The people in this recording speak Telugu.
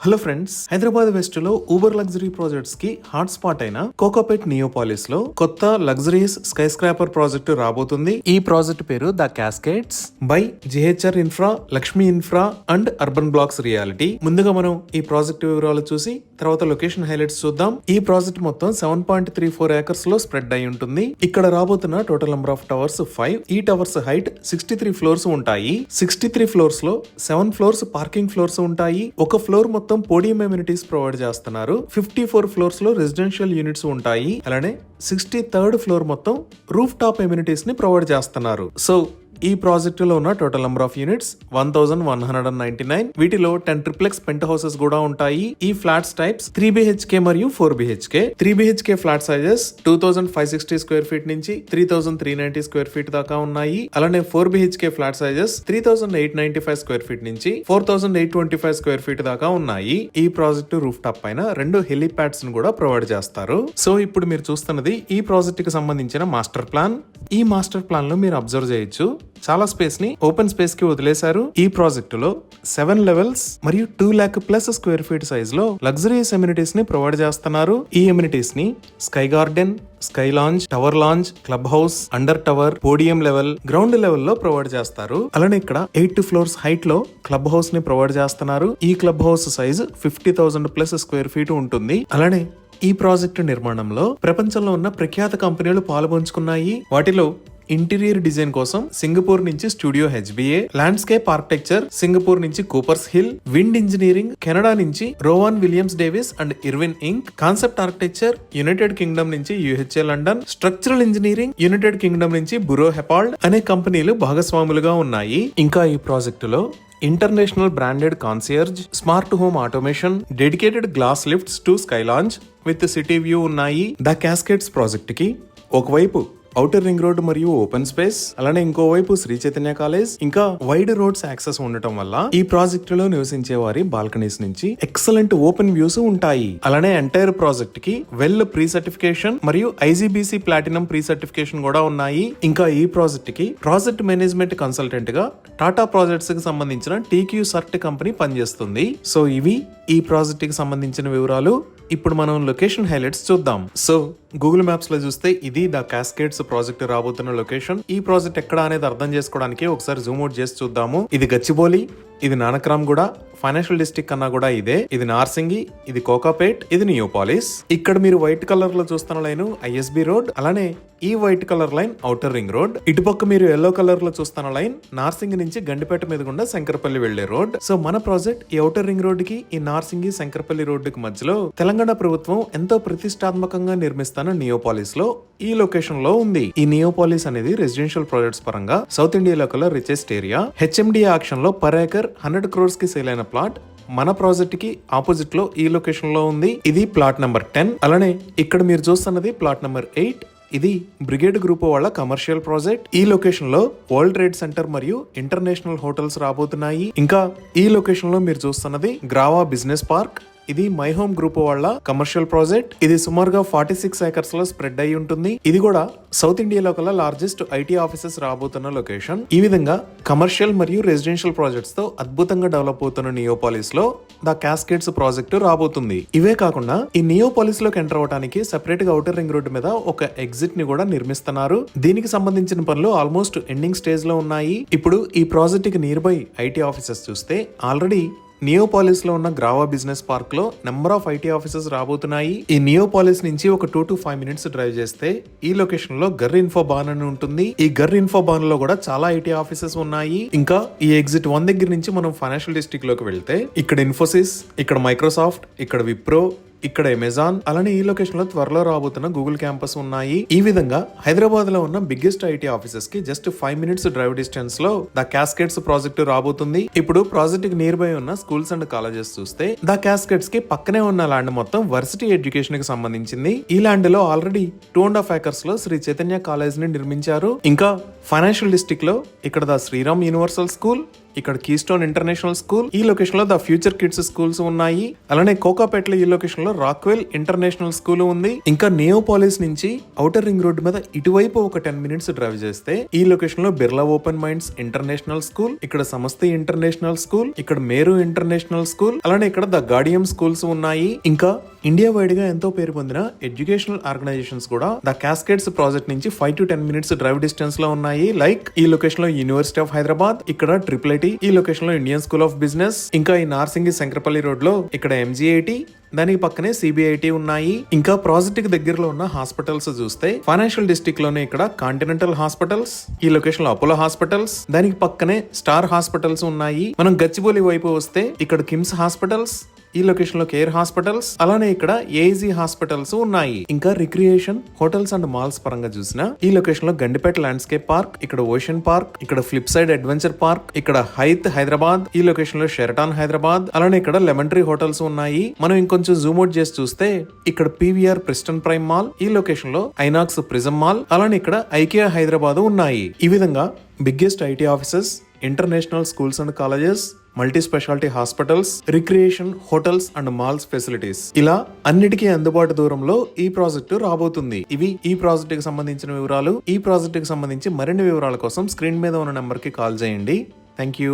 హలో ఫ్రెండ్స్, హైదరాబాద్ వెస్ట్ లో ఊబర్ లగ్జరీ ప్రాజెక్ట్స్ కి హాట్ స్పాట్ అయిన కోకోపేట్ నియోపాలిస్ లో కొత్త లగ్జరీస్ స్కై స్క్రాపర్ ప్రాజెక్టు రాబోతుంది. ఈ ప్రాజెక్ట్ పేరు the Cascades by GHR infra, Lakshmi infra and urban blocks reality. ముందుగా మనం ఈ ప్రాజెక్ట్ వివరాలు చూసి తర్వాత లొకేషన్ హైలైట్స్ చూద్దాం. ఈ ప్రాజెక్ట్ మొత్తం 7.34 ఏకర్స్ లో స్ప్రెడ్ అయి ఉంటుంది. ఇక్కడ రాబోతున్న టోటల్ నెంబర్ ఆఫ్ టవర్స్ 5. ఈ టవర్స్ హైట్ 63 ఫ్లోర్స్ ఉంటాయి. 63 ఫ్లోర్స్ లో 7 ఫ్లోర్స్ పార్కింగ్ ఫ్లోర్స్ ఉంటాయి. ఒక ఫ్లోర్ మొత్తం పోడియం ఎమ్యూనిటీస్ ప్రొవైడ్ చేస్తున్నారు. 54 ఫ్లోర్స్ లో రెసిడెన్షియల్ యూనిట్స్ ఉంటాయి. అలానే 63rd ఫ్లోర్ మొత్తం రూఫ్ టాప్ ఎమ్యూనిటీస్ ని ప్రొవైడ్ చేస్తున్నారు. సో ఈ ప్రాజెక్ట్ లో ఉన్న టోటల్ నెంబర్ ఆఫ్ యూనిట్స్ 1199. వీటిలో 10 ట్రిప్లెక్స్ పెంట్ హౌసెస్ కూడా ఉంటాయి. ఈ ఫ్లాట్స్ టైప్స్ 3 BHK మరియు 4 BHK. 3 BHK flat sizes 2560 square feet నుంచి 3390 స్క్వేర్ ఫీట్ దాకా ఉన్నాయి. అలానే 4 BHK flat sizes 3895 square feet నుంచి 4825 స్క్వేర్ ఫీట్ దాకా ఉన్నాయి. ఈ ప్రాజెక్ట్ రూఫ్ టాప్ పైన 2 హెలిప్యాడ్స్ ను కూడా ప్రొవైడ్ చేస్తారు. సో ఇప్పుడు మీరు చూస్తున్నది ఈ ప్రాజెక్ట్ కి సంబంధించిన మాస్టర్ ప్లాన్. ఈ మాస్టర్ ప్లాన్ లో మీరు అబ్జర్వ్ చేయొచ్చు, చాలా స్పేస్ ని ఓపెన్ స్పేస్ కి వదిలేశారు. ఈ ప్రాజెక్ట్ లో 7 లెవెల్స్ మరియు 2 lakh plus square feet size లో లగ్జరీస్ ఎమ్యూనిటీస్ ని ప్రొవైడ్ చేస్తున్నారు. ఈ ఎమ్యూనిటీస్ ని sky garden, sky lounge, tower lounge, club house, under tower, podium level, ground level లో ప్రొవైడ్ చేస్తారు. అలానే ఇక్కడ 8 ఫ్లోర్స్ హైట్ లో క్లబ్ హౌస్ ని ప్రొవైడ్ చేస్తున్నారు. ఈ club house size 50,000 plus square feet ఉంటుంది. అలానే ఈ ప్రాజెక్టు నిర్మాణంలో ప్రపంచంలో ఉన్న ప్రఖ్యాత కంపెనీలు పాలుపంచుకున్నాయి. వాటిలో ఇంటీరియర్ డిజైన్ కోసం సింగపూర్ నుంచి studio HBA, landscape architecture Singapore నుంచి Coopers Hill, wind engineering Canada నుంచి Rowan Williams Davies and Irwin Inc, concept architecture United Kingdom నుంచి UHA London, structural engineering United Kingdom నుంచి బురో హెపాల్డ్ అనే కంపెనీలు భాగస్వాములుగా ఉన్నాయి. ఇంకా ఈ ప్రాజెక్టులో international branded concierge, smart home automation, dedicated glass lifts to sky lounge with city view ఉన్నాయి. ద క్యాస్కేడ్స్ ప్రాజెక్ట్ కి ఒకవైపు ఔటర్ రింగ్ రోడ్ మరియు ఓపెన్ స్పేస్, అలానే ఇంకోవైపు శ్రీ చైతన్య కాలేజ్, ఇంకా వైడ్ రోడ్స్ యాక్సెస్ ఉండటం వల్ల ఈ ప్రాజెక్ట్ లో నివసించే వారి బాల్కనీస్ నుంచి ఎక్సలెంట్ ఓపెన్ వ్యూస్ ఉంటాయి. అలానే ఎంటైర్ ప్రాజెక్ట్ కి వెల్ ప్రీ సర్టిఫికేషన్ మరియు IGBC ప్లాటినం ప్రీ సర్టిఫికేషన్ కూడా ఉన్నాయి. ఇంకా ఈ ప్రాజెక్ట్ కి ప్రాజెక్ట్ మేనేజ్మెంట్ కన్సల్టెంట్ గా టాటా ప్రాజెక్ట్స్ కి సంబంధించిన TQ సర్ట్ కంపెనీ పనిచేస్తుంది. సో ఇవి ఈ ప్రాజెక్ట్ కి సంబంధించిన వివరాలు. ఇప్పుడు మనం లొకేషన్ హైలైట్స్ చూద్దాం. సో గూగుల్ మ్యాప్స్ లో చూస్తే ఇది ద క్యాస్కేడ్స్ ప్రాజెక్ట్ రాబోతున్న లొకేషన్. ఈ ప్రాజెక్ట్ ఎక్కడ అనేది అర్థం చేసుకోవడానికి ఒకసారి జూమ్ అవుట్ చేసి చూద్దాము. ఇది గచ్చిబౌలి, ఇది నానక్రామ్ గూడ, ఫైనాన్షియల్ డిస్ట్రిక్ట్ కన్నా కూడా ఇదే. ఇది నార్సింగి, ఇది కోకాపేట్, ఇది నియోపాలిస్. ఇక్కడ మీరు వైట్ కలర్ లో చూస్తున్న లైన్ ISB రోడ్, అలానే ఈ white colour line outer ring road. ఇటుపక్క మీరు ఎల్లో కలర్ లో చూస్తున్న లైన్ నార్సింగి నుంచి గండిపేట మీద గుండా శంకరపల్లి వెళ్లే రోడ్. సో మన ప్రాజెక్ట్ ఈ ఔటర్ రింగ్ రోడ్ కి, ఈ నార్సింగి శంకరపల్లి రోడ్డుకి మధ్యలో తెలంగాణ ప్రభుత్వం ఎంతో ప్రతిష్టాత్మకంగా నిర్మిస్తున్న నియోపాలిస్ లో ఈ లొకేషన్ లో ఉంది. ఈ నియోపాలిస్ అనేది రెసిడెన్షియల్ ప్రాజెక్ట్స్ పరంగా సౌత్ ఇండియాలో కల రిచెస్ట్ ఏరియా. HMD ఆక్షన్ లో పర్ ఏకర్ 100 crores కి సేల్ అయిన ప్లాట్ మన ప్రాజెక్ట్ కి ఆపోజిట్ లో ఈ లొకేషన్ లో ఉంది. ఇది ప్లాట్ నెంబర్ 10. అలానే ఇక్కడ మీరు చూస్తున్నది ప్లాట్ నెంబర్ 8. ఇది బ్రిగేడ్ గ్రూప్ వాళ్ళ కమర్షియల్ ప్రాజెక్ట్. ఈ లొకేషన్ లో వరల్డ్ ట్రేడ్ సెంటర్ మరియు ఇంటర్నేషనల్ హోటల్స్ రాబోతున్నాయి. ఇంకా ఈ లొకేషన్ లో మీరు చూస్తున్నది గ్రావా బిజినెస్ పార్క్. ఇది మై హోమ్ గ్రూప్ వాళ్ళ కమర్షియల్ ప్రాజెక్ట్. ఇది సుమారుగా 46 ఏకర్స్ లో స్ప్రెడ్ అయి ఉంటుంది. ఇది కూడా సౌత్ ఇండియాలో కల్లా లార్జెస్ట్ IT ఆఫీసెస్ రాబోతున్న లొకేషన్. ఈ విధంగా కమర్షియల్ మరియు రెసిడెన్షియల్ ప్రాజెక్ట్స్ తో అద్భుతంగా డెవలప్ అవుతున్న నియోపాలిస్ లో ద క్యాస్కేడ్స్ ప్రాజెక్ట్ రాబోతుంది. ఇవే కాకుండా ఈ నియోపాలిస్ లోకి ఎంటర్ అవడానికి సెపరేట్ గా ఔటర్ రింగ్ రోడ్ మీద ఒక ఎగ్జిట్ ని కూడా నిర్మిస్తున్నారు. దీనికి సంబంధించిన పనులు ఆల్మోస్ట్ ఎండింగ్ స్టేజ్ లో ఉన్నాయి. ఇప్పుడు ఈ ప్రాజెక్ట్ కి నియర్ బై IT ఆఫీసెస్ చూస్తే ఆల్రెడీ నియోపాలిస్ లో ఉన్న గ్రావా బిజినెస్ పార్క్ లో నెంబర్ ఆఫ్ IT ఆఫీసెస్ రాబోతున్నాయి. ఈ నియోపాలిస్ నుంచి ఒక 2 to 5 minutes డ్రైవ్ చేస్తే ఈ లొకేషన్ లో గర్ ఇన్ఫో బాన్ అని ఉంటుంది. ఈ గర్ ఇన్ఫో బాన్ లో కూడా చాలా IT ఆఫీసెస్ ఉన్నాయి. ఇంకా ఈ ఎగ్జిట్ 1 దగ్గర నుంచి మనం ఫైనాన్షియల్ డిస్ట్రిక్ట్ లోకి వెళ్తే ఇక్కడ ఇన్ఫోసిస్, ఇక్కడ మైక్రోసాఫ్ట్, ఇక్కడ విప్రో, ఇక్కడ అమెజాన్, అలానే ఈ లొకేషన్ లో త్వరలో రాబోతున్న గూగుల్ క్యాంపస్ ఉన్నాయి. ఈ విధంగా హైదరాబాద్ లో ఉన్న బిగ్గెస్ట్ IT ఆఫీసెస్ కి జస్ట్ 5 minutes డ్రైవ్ డిస్టెన్స్ లో ద క్యాస్కేడ్స్ ప్రాజెక్ట్ రాబోతుంది. ఇప్పుడు ప్రాజెక్ట్ కి నియర్ బై ఉన్న స్కూల్స్ అండ్ కాలేజెస్ చూస్తే ద క్యాస్కేడ్స్ కి పక్కనే ఉన్న ల్యాండ్ మొత్తం వర్సిటీ ఎడ్యుకేషన్ కి సంబంధించింది. ఈ ల్యాండ్ లో ఆల్రెడీ 2.5 acres లో శ్రీ చైతన్య కాలేజ్ ని నిర్మించారు. ఇంకా ఫైనాన్షియల్ డిస్ట్రిక్ట్ లో ఇక్కడ ద శ్రీరామ్ యూనివర్సల్ స్కూల్, ఇక్కడ కీస్టోన్ ఇంటర్నేషనల్ స్కూల్, ఈ లొకేషన్ లో ద ఫ్యూచర్ కిడ్స్ స్కూల్స్ ఉన్నాయి. అలానే కోకాపేట్ లో ఈ లొకేషన్ లో రాక్వెల్ ఇంటర్నేషనల్ స్కూల్ ఉంది. ఇంకా నియోపాలిస్ నుంచి ఔటర్ రింగ్ రోడ్ మీద ఇటువైపు ఒక 10 minutes డ్రైవ్ చేస్తే ఈ లొకేషన్ లో Birla open minds international school, ఇక్కడ సమస్తి ఇంటర్నేషనల్ స్కూల్, ఇక్కడ మేరు ఇంటర్నేషనల్ స్కూల్, అలానే ఇక్కడ ద గార్డియం స్కూల్స్ ఉన్నాయి. ఇంకా ఇండియా వైడ్ గా ఎంతో పేరు పొందిన ఎడ్యుకేషనల్ ఆర్గనైజేషన్స్ కూడా ద క్యాస్కేడ్స్ ప్రాజెక్ట్ నుంచి 5 to 10 minutes డ్రైవ్ డిస్టెన్స్ లో ఉన్నాయి. లైక్ ఈ లొకేషన్ లో యూనివర్సిటీ ఆఫ్ హైదరాబాద్, ఇక్కడ IIIT, ఈ లొకేషన్ లో ఇండియన్ స్కూల్ ఆఫ్ బిజినెస్, ఇంకా ఈ నార్సింగి శంకరపల్లి రోడ్ లో ఇక్కడ MGIT, దానికి పక్కనే CBIT ఉన్నాయి. ఇంకా ప్రాజెక్ట్ కి దగ్గరలో ఉన్న హాస్పిటల్స్ చూస్తే ఫైనాన్షియల్ డిస్ట్రిక్ట్ లోనే ఇక్కడ కాంటినెంటల్ హాస్పిటల్స్, ఈ లొకేషన్ లో అపోలో హాస్పిటల్స్, దానికి పక్కనే స్టార్ హాస్పిటల్స్ ఉన్నాయి. మనం గచ్చిబౌలి వైపు వస్తే ఇక్కడ కిమ్స్ హాస్పిటల్స్, ఈ లొకేషన్ లో కేర్ హాస్పిటల్స్, అలానే ఇక్కడ AIG హాస్పిటల్స్ ఉన్నాయి. ఇంకా రిక్రియేషన్ హోటల్స్ అండ్ మాల్స్ పరంగా చూసిన ఈ లొకేషన్ లో గండిపేట ల్యాండ్స్కేప్ పార్క్, ఇక్కడ ఓషన్ పార్క్, ఇక్కడ ఫ్లిప్ సైడ్ అడ్వెంచర్ పార్క్, ఇక్కడ హైత్ హైదరాబాద్, ఈ లొకేషన్ లో షెరటాన్ హైదరాబాద్, అలానే ఇక్కడ లెమన్ ట్రీ హోటల్స్ ఉన్నాయి. మనం ఇంకొంచెం జూమ్ అవుట్ చేసి చూస్తే ఇక్కడ PVR ప్రిస్టన్ ప్రైమ్ మాల్, ఈ లొకేషన్ లో ఐనాక్స్ ప్రిజం మాల్, అలానే ఇక్కడ ఐకియా హైదరాబాద్ ఉన్నాయి. ఈ విధంగా biggest IT offices, international schools and colleges, multi speciality hospitals, recreation hotels and malls facilities, ఇలా అన్నిటికీ అందుబాటు దూరంలో ఈ ప్రాజెక్టు రాబోతుంది. ఇవి ఈ ప్రాజెక్ట్ కి సంబంధించిన వివరాలు. ఈ ప్రాజెక్ట్ కి సంబంధించి మరిన్ని వివరాల కోసం స్క్రీన్ మీద ఉన్న నెంబర్ కి కాల్ చేయండి. Thank you.